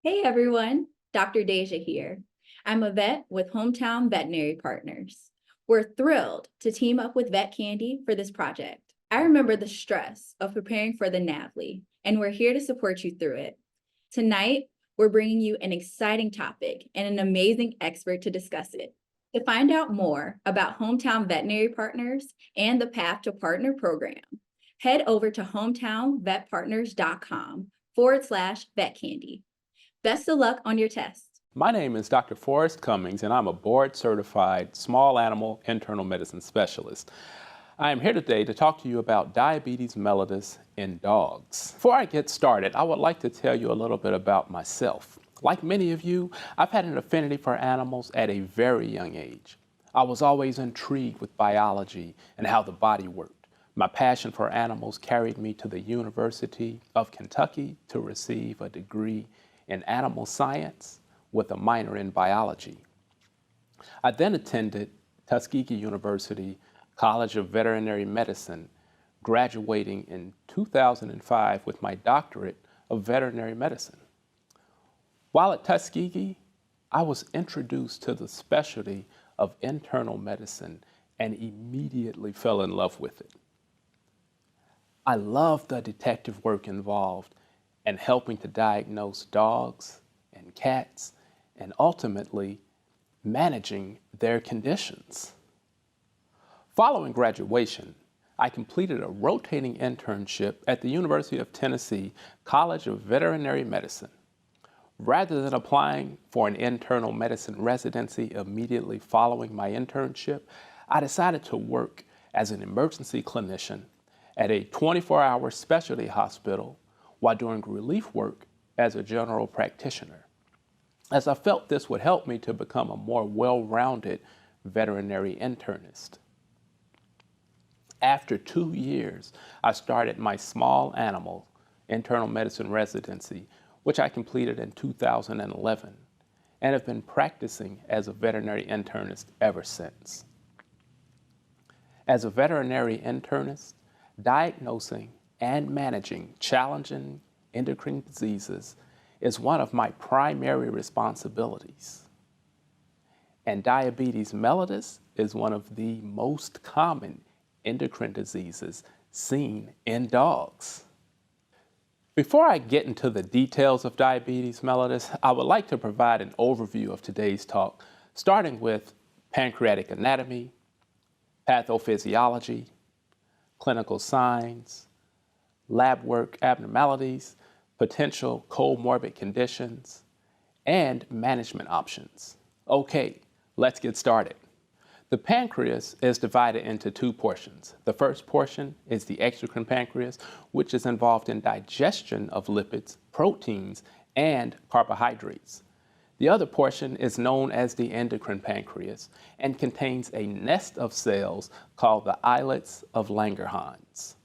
Hey everyone, Dr. Deja here. I'm a vet with Hometown Veterinary Partners. We're thrilled to team up with Vet Candy for this project. I remember the stress of preparing for the NAVLE, and we're here to support you through it. Tonight, we're bringing you an exciting topic and an amazing expert to discuss it. To find out more about Hometown Veterinary Partners and the Path to Partner program, head over to hometownvetpartners.com/vetcandy. Best of luck on your test. My name is Dr. Forrest Cummings, and I'm a board-certified small animal internal medicine specialist. I am here today to talk to you about diabetes mellitus in dogs. Before I get started, I would like to tell you a little bit about myself. Like many of you, I've had an affinity for animals at a very young age. I was always intrigued with biology and how the body worked. My passion for animals carried me to the University of Kentucky to receive a degree in animal science with a minor in biology. I then attended Tuskegee University College of Veterinary Medicine, graduating in 2005 with my doctorate of veterinary medicine. While at Tuskegee, I was introduced to the specialty of internal medicine and immediately fell in love with it. I love the detective work involved and helping to diagnose dogs and cats, and ultimately managing their conditions. Following graduation, I completed a rotating internship at the University of Tennessee College of Veterinary Medicine. Rather than applying for an internal medicine residency immediately following my internship, I decided to work as an emergency clinician at a 24-hour specialty hospital while doing relief work as a general practitioner, as I felt this would help me to become a more well-rounded veterinary internist. After 2 years, I started my small animal internal medicine residency, which I completed in 2011, and have been practicing as a veterinary internist ever since. As a veterinary internist, diagnosing and managing challenging endocrine diseases is one of my primary responsibilities. And diabetes mellitus is one of the most common endocrine diseases seen in dogs. Before I get into the details of diabetes mellitus, I would like to provide an overview of today's talk, starting with pancreatic anatomy, pathophysiology, clinical signs, lab work abnormalities, potential comorbid conditions, and management options. Okay, let's get started. The pancreas is divided into two portions. The first portion is the exocrine pancreas, which is involved in digestion of lipids, proteins, and carbohydrates. The other portion is known as the endocrine pancreas and contains a nest of cells called the islets of Langerhans.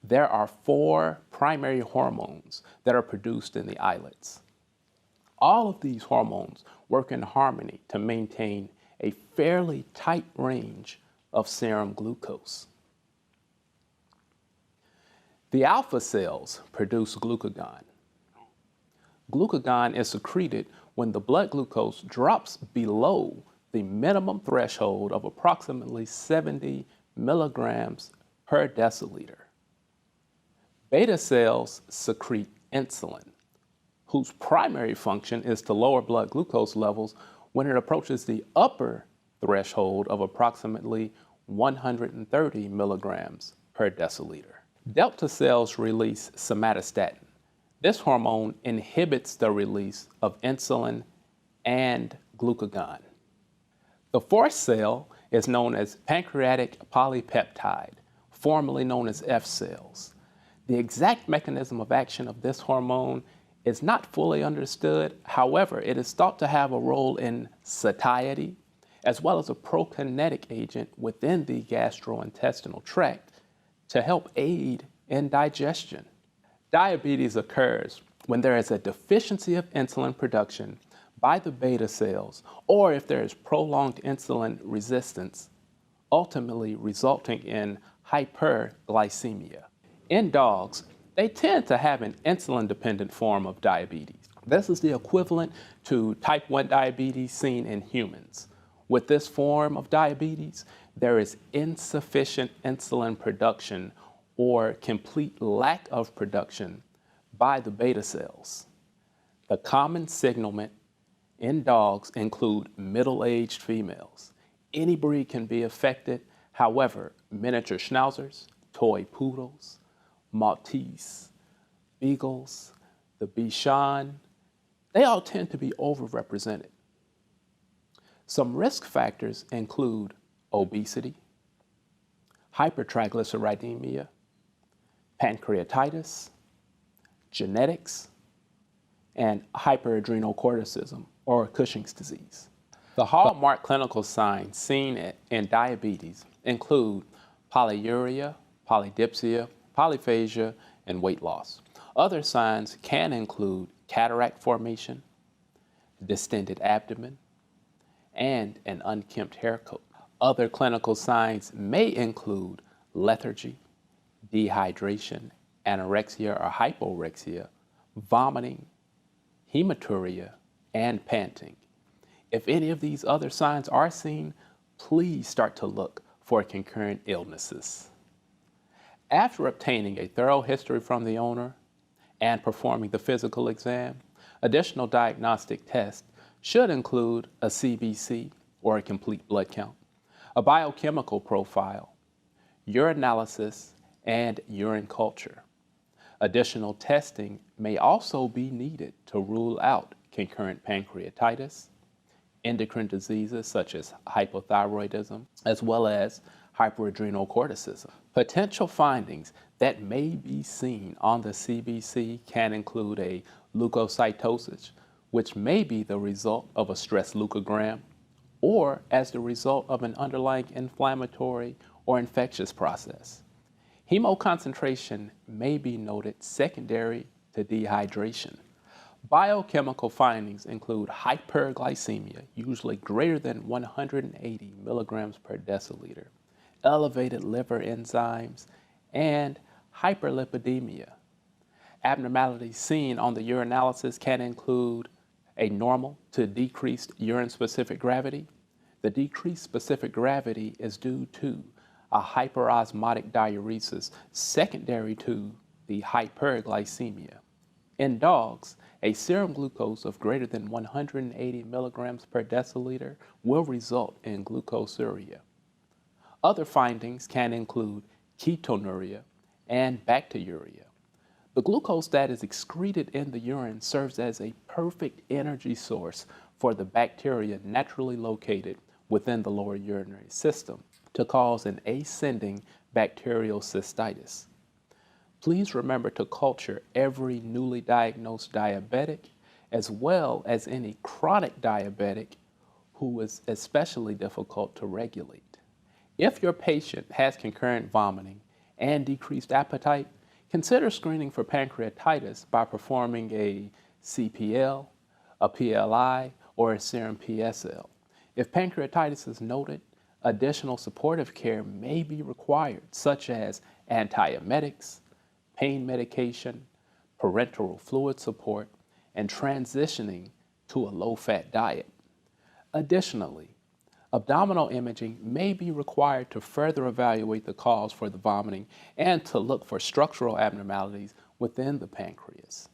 There are 4 primary hormones that are produced in the islets. All of these hormones work in harmony to maintain a fairly tight range of serum glucose. The alpha cells produce glucagon. Glucagon is secreted when the blood glucose drops below the minimum threshold of approximately 70 milligrams per deciliter. Beta cells secrete insulin, whose primary function is to lower blood glucose levels when it approaches the upper threshold of approximately 130 milligrams per deciliter. Delta cells release somatostatin. This hormone inhibits the release of insulin and glucagon. The fourth cell is known as pancreatic polypeptide, formerly known as F cells. The exact mechanism of action of this hormone is not fully understood. However, it is thought to have a role in satiety, as well as a prokinetic agent within the gastrointestinal tract to help aid in digestion. Diabetes occurs when there is a deficiency of insulin production by the beta cells, or if there is prolonged insulin resistance, ultimately resulting in hyperglycemia. In dogs, they tend to have an insulin-dependent form of diabetes. This is the equivalent to type 1 diabetes seen in humans. With this form of diabetes, there is insufficient insulin production or complete lack of production by the beta cells. The common signalment in dogs include middle-aged females. Any breed can be affected. However, miniature schnauzers, toy poodles, Maltese, beagles, the Bichon, they all tend to be overrepresented. Some risk factors include obesity, hypertriglyceridemia, pancreatitis, genetics, and hyperadrenocorticism, or Cushing's disease. The hallmark clinical signs seen in diabetes include polyuria, polydipsia, polyphagia, and weight loss. Other signs can include cataract formation, distended abdomen, and an unkempt hair coat. Other clinical signs may include lethargy, dehydration, anorexia or hyporexia, vomiting, hematuria, and panting. If any of these other signs are seen, please start to look for concurrent illnesses. After obtaining a thorough history from the owner and performing the physical exam, additional diagnostic tests should include a CBC or a complete blood count, a biochemical profile, urinalysis, and urine culture. Additional testing may also be needed to rule out concurrent pancreatitis, endocrine diseases such as hypothyroidism, as well as hyperadrenocorticism. Potential findings that may be seen on the CBC can include a leukocytosis, which may be the result of a stress leukogram or as the result of an underlying inflammatory or infectious process. Hemoconcentration may be noted secondary to dehydration. Biochemical findings include hyperglycemia, usually greater than 180 milligrams per deciliter, elevated liver enzymes, and hyperlipidemia. Abnormalities seen on the urinalysis can include a normal to decreased urine-specific gravity. The decreased specific gravity is due to a hyperosmotic diuresis secondary to the hyperglycemia. In dogs, a serum glucose of greater than 180 milligrams per deciliter will result in glucosuria. Other findings can include ketonuria and bacteriuria. The glucose that is excreted in the urine serves as a perfect energy source for the bacteria naturally located within the lower urinary system to cause an ascending bacterial cystitis. Please remember to culture every newly diagnosed diabetic as well as any chronic diabetic who is especially difficult to regulate. If your patient has concurrent vomiting and decreased appetite, consider screening for pancreatitis by performing a CPL, a PLI, or a serum PSL. If pancreatitis is noted, additional supportive care may be required, such as antiemetics, pain medication, parenteral fluid support, and transitioning to a low-fat diet. Additionally, abdominal imaging may be required to further evaluate the cause for the vomiting and to look for structural abnormalities within the pancreas.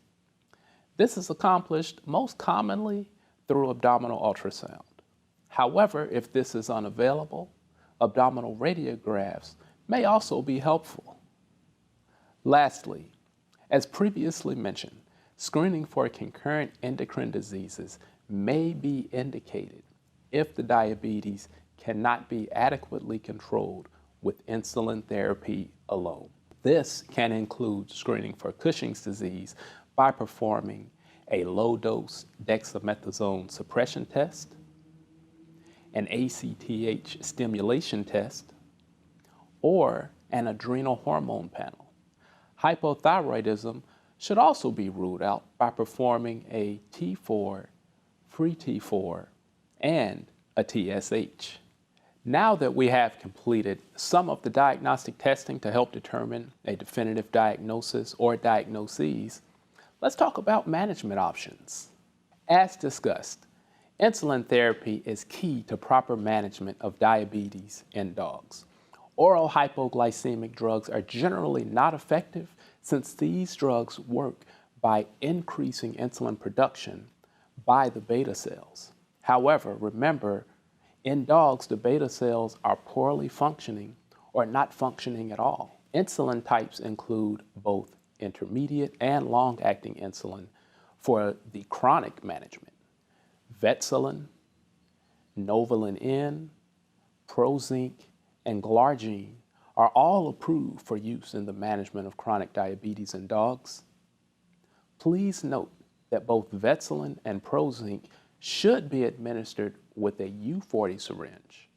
This is accomplished most commonly through abdominal ultrasound. However, if this is unavailable, abdominal radiographs may also be helpful. Lastly, as previously mentioned, screening for concurrent endocrine diseases may be indicated if the diabetes cannot be adequately controlled with insulin therapy alone. This can include screening for Cushing's disease by performing a low-dose dexamethasone suppression test, an ACTH stimulation test, or an adrenal hormone panel. Hypothyroidism should also be ruled out by performing a T4, free T4, and a TSH. Now that we have completed some of the diagnostic testing to help determine a definitive diagnosis or diagnoses, let's talk about management options. As discussed, insulin therapy is key to proper management of diabetes in dogs. Oral hypoglycemic drugs are generally not effective since these drugs work by increasing insulin production by the beta cells. However, remember, in dogs, the beta cells are poorly functioning or not functioning at all. Insulin types include both intermediate and long-acting insulin for the chronic management. Vetsulin, Novolin N, Prozinc, and Glargine are all approved for use in the management of chronic diabetes in dogs. Please note that both Vetsulin and Prozinc should be administered with a U40 syringe,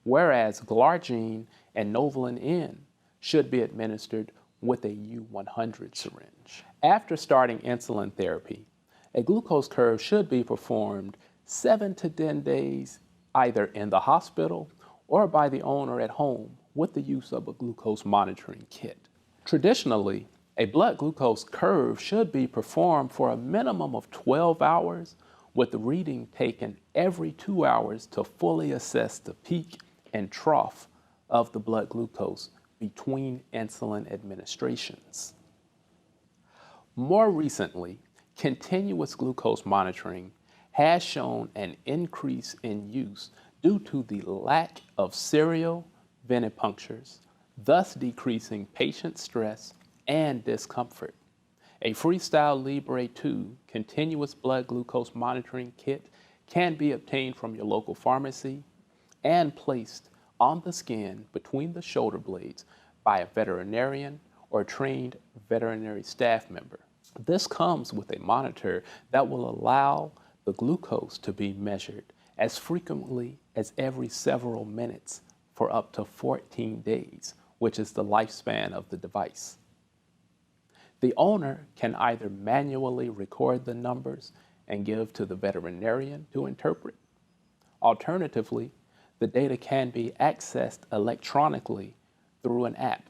whereas Glargine and Novolin N should be administered with a U100 syringe. After starting insulin therapy, a glucose curve should be performed 7 to 10 days either in the hospital or by the owner at home with the use of a glucose monitoring kit. Traditionally, a blood glucose curve should be performed for a minimum of 12 hours with the reading taken every 2 hours to fully assess the peak and trough of the blood glucose between insulin administrations. More recently, continuous glucose monitoring has shown an increase in use due to the lack of serial venipunctures, thus decreasing patient stress and discomfort. A Freestyle Libre 2 continuous blood glucose monitoring kit can be obtained from your local pharmacy and placed on the skin between the shoulder blades by a veterinarian or trained veterinary staff member. This comes with a monitor that will allow the glucose to be measured as frequently as every several minutes for up to 14 days, which is the lifespan of the device. The owner can either manually record the numbers and give to the veterinarian to interpret. Alternatively, the data can be accessed electronically through an app.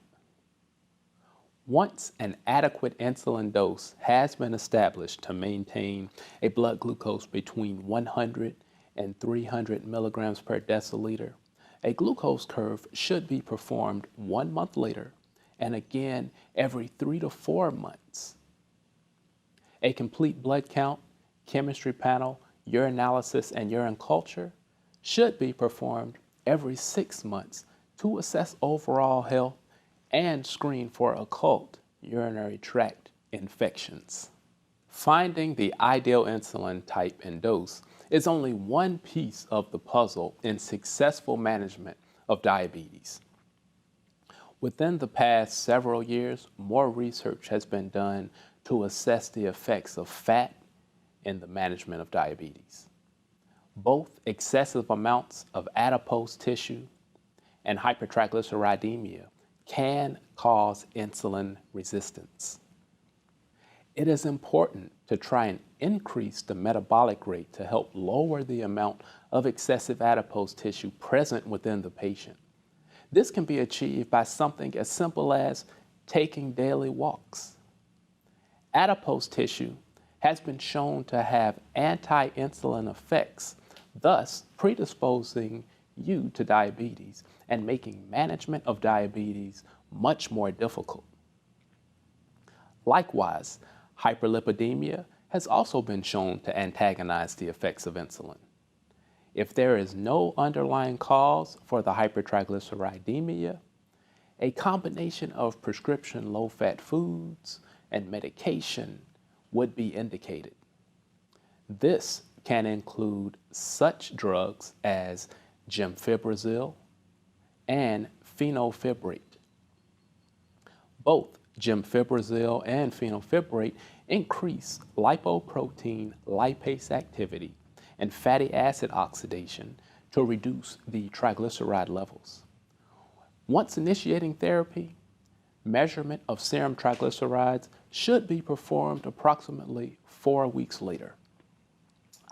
Once an adequate insulin dose has been established to maintain a blood glucose between 100 and 300 milligrams per deciliter, a glucose curve should be performed 1 month later and again every 3 to 4 months. A complete blood count, chemistry panel, urinalysis, and urine culture should be performed every 6 months to assess overall health and screen for occult urinary tract infections. Finding the ideal insulin type and dose is only one piece of the puzzle in successful management of diabetes. Within the past several years, more research has been done to assess the effects of fat in the management of diabetes. Both excessive amounts of adipose tissue and hypertriglyceridemia can cause insulin resistance. It is important to try and increase the metabolic rate to help lower the amount of excessive adipose tissue present within the patient. This can be achieved by something as simple as taking daily walks. Adipose tissue has been shown to have anti-insulin effects, thus predisposing you to diabetes and making management of diabetes much more difficult. Likewise, hyperlipidemia has also been shown to antagonize the effects of insulin. If there is no underlying cause for the hypertriglyceridemia, a combination of prescription low-fat foods and medication would be indicated. This can include such drugs as gemfibrozil and fenofibrate. Both gemfibrozil and fenofibrate increase lipoprotein lipase activity and fatty acid oxidation to reduce the triglyceride levels. Once initiating therapy, measurement of serum triglycerides should be performed approximately 4 weeks later.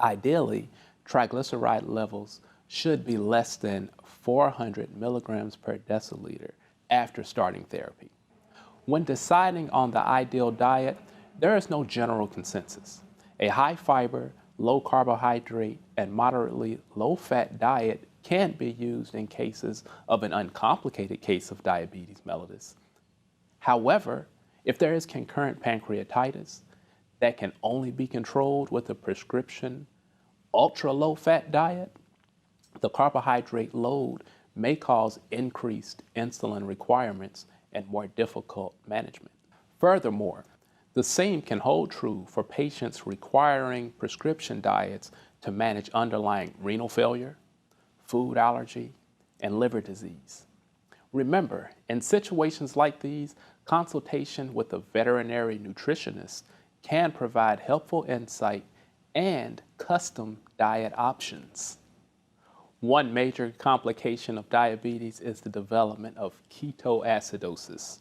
Ideally, triglyceride levels should be less than 400 milligrams per deciliter after starting therapy. When deciding on the ideal diet, there is no general consensus. A high-fiber, low carbohydrate, and moderately low fat diet can be used in cases of an uncomplicated case of diabetes mellitus. However, if there is concurrent pancreatitis, that can only be controlled with a prescription ultra low fat diet. The carbohydrate load may cause increased insulin requirements and more difficult management. Furthermore, the same can hold true for patients requiring prescription diets to manage underlying renal failure, food allergy, and liver disease. Remember, in situations like these, consultation with a veterinary nutritionist can provide helpful insight and custom diet options. One major complication of diabetes is the development of ketoacidosis.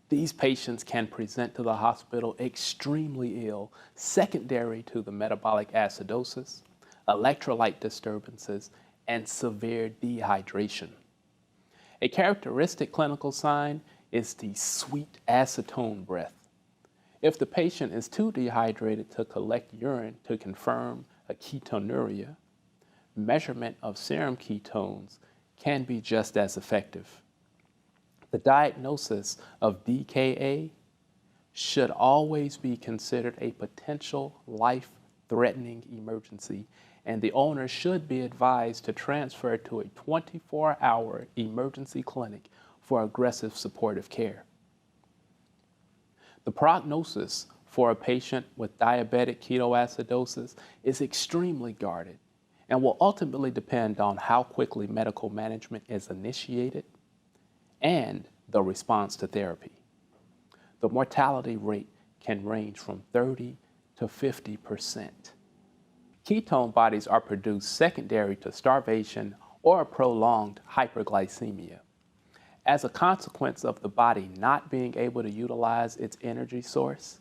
These patients can present to the hospital extremely ill, secondary to the metabolic acidosis, electrolyte disturbances, and severe dehydration. A characteristic clinical sign is the sweet acetone breath. If the patient is too dehydrated to collect urine to confirm a ketonuria, measurement of serum ketones can be just as effective. The diagnosis of DKA should always be considered a potential life-threatening emergency, and the owner should be advised to transfer to a 24-hour emergency clinic for aggressive supportive care. The prognosis for a patient with diabetic ketoacidosis is extremely guarded and will ultimately depend on how quickly medical management is initiated and the response to therapy. The mortality rate can range from 30 to 50%. Ketone bodies are produced secondary to starvation or prolonged hyperglycemia. As a consequence of the body not being able to utilize its energy source,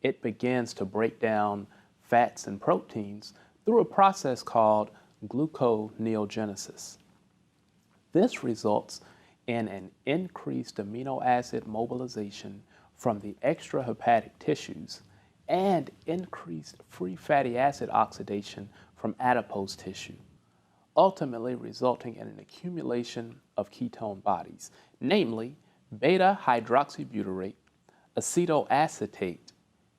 it begins to break down fats and proteins through a process called gluconeogenesis. This results in an increased amino acid mobilization from the extrahepatic tissues and increased free fatty acid oxidation from adipose tissue, ultimately resulting in an accumulation of ketone bodies, namely beta hydroxybutyrate, acetoacetate,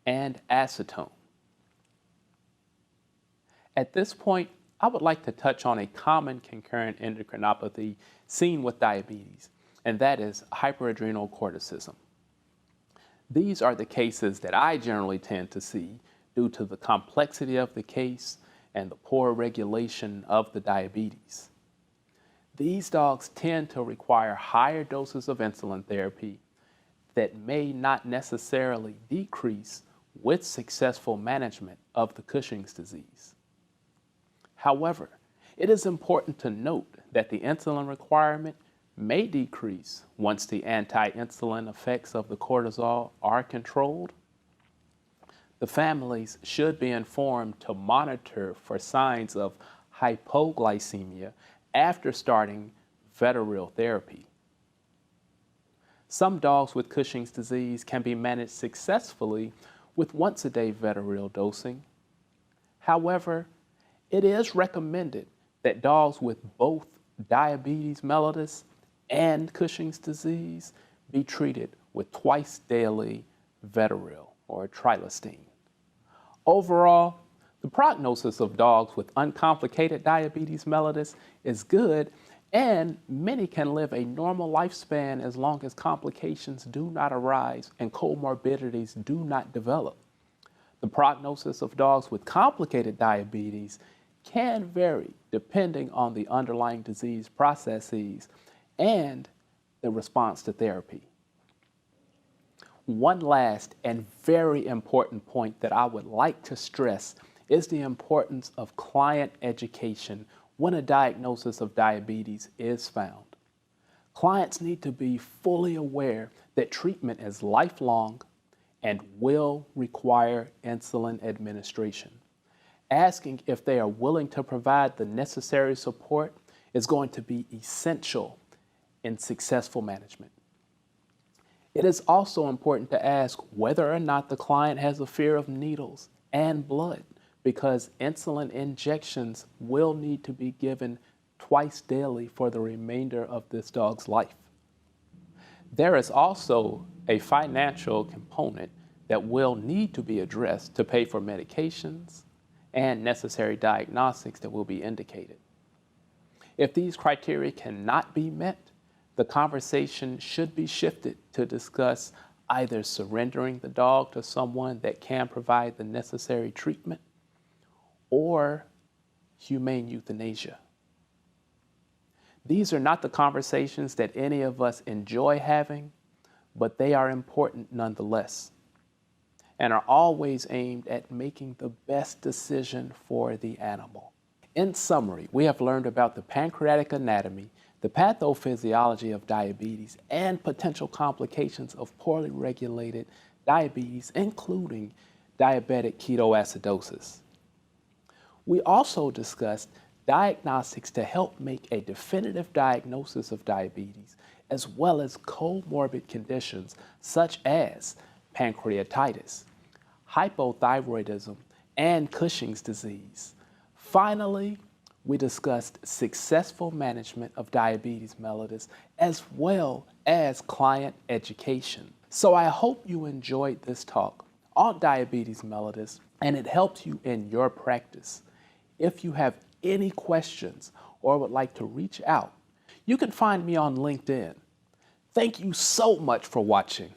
and acetone. At this point, I would like to touch on a common concurrent endocrinopathy seen with diabetes, and that is hyperadrenal corticism. These are the cases that I generally tend to see due to the complexity of the case and the poor regulation of the diabetes. These dogs tend to require higher doses of insulin therapy that may not necessarily decrease with successful management of the Cushing's disease. However, it is important to note that the insulin requirement may decrease once the anti-insulin effects of the cortisol are controlled. The families should be informed to monitor for signs of hypoglycemia after starting veterinary therapy. Some dogs with Cushing's disease can be managed successfully with once-a-day veterinary dosing. However, it is recommended that dogs with both diabetes mellitus and Cushing's disease be treated with twice-daily Vetaril or trilostine. Overall, the prognosis of dogs with uncomplicated diabetes mellitus is good, and many can live a normal lifespan as long as complications do not arise and comorbidities do not develop. The prognosis of dogs with complicated diabetes can vary depending on the underlying disease processes and the response to therapy. One last and very important point that I would like to stress is the importance of client education when a diagnosis of diabetes is found. Clients need to be fully aware that treatment is lifelong and will require insulin administration. Asking if they are willing to provide the necessary support is going to be essential in successful management. It is also important to ask whether or not the client has a fear of needles and blood, because insulin injections will need to be given twice daily for the remainder of this dog's life. There is also a financial component that will need to be addressed to pay for medications and necessary diagnostics that will be indicated. If these criteria cannot be met, the conversation should be shifted to discuss either surrendering the dog to someone that can provide the necessary treatment or humane euthanasia. These are not the conversations that any of us enjoy having, but they are important nonetheless and are always aimed at making the best decision for the animal. In summary, we have learned about the pancreatic anatomy, the pathophysiology of diabetes, and potential complications of poorly regulated diabetes, including diabetic ketoacidosis. We also discussed diagnostics to help make a definitive diagnosis of diabetes, as well as comorbid conditions such as pancreatitis, hypothyroidism, and Cushing's disease. Finally, we discussed successful management of diabetes mellitus as well as client education. So I hope you enjoyed this talk on diabetes mellitus and it helps you in your practice. If you have any questions or would like to reach out, you can find me on LinkedIn. Thank you so much for watching.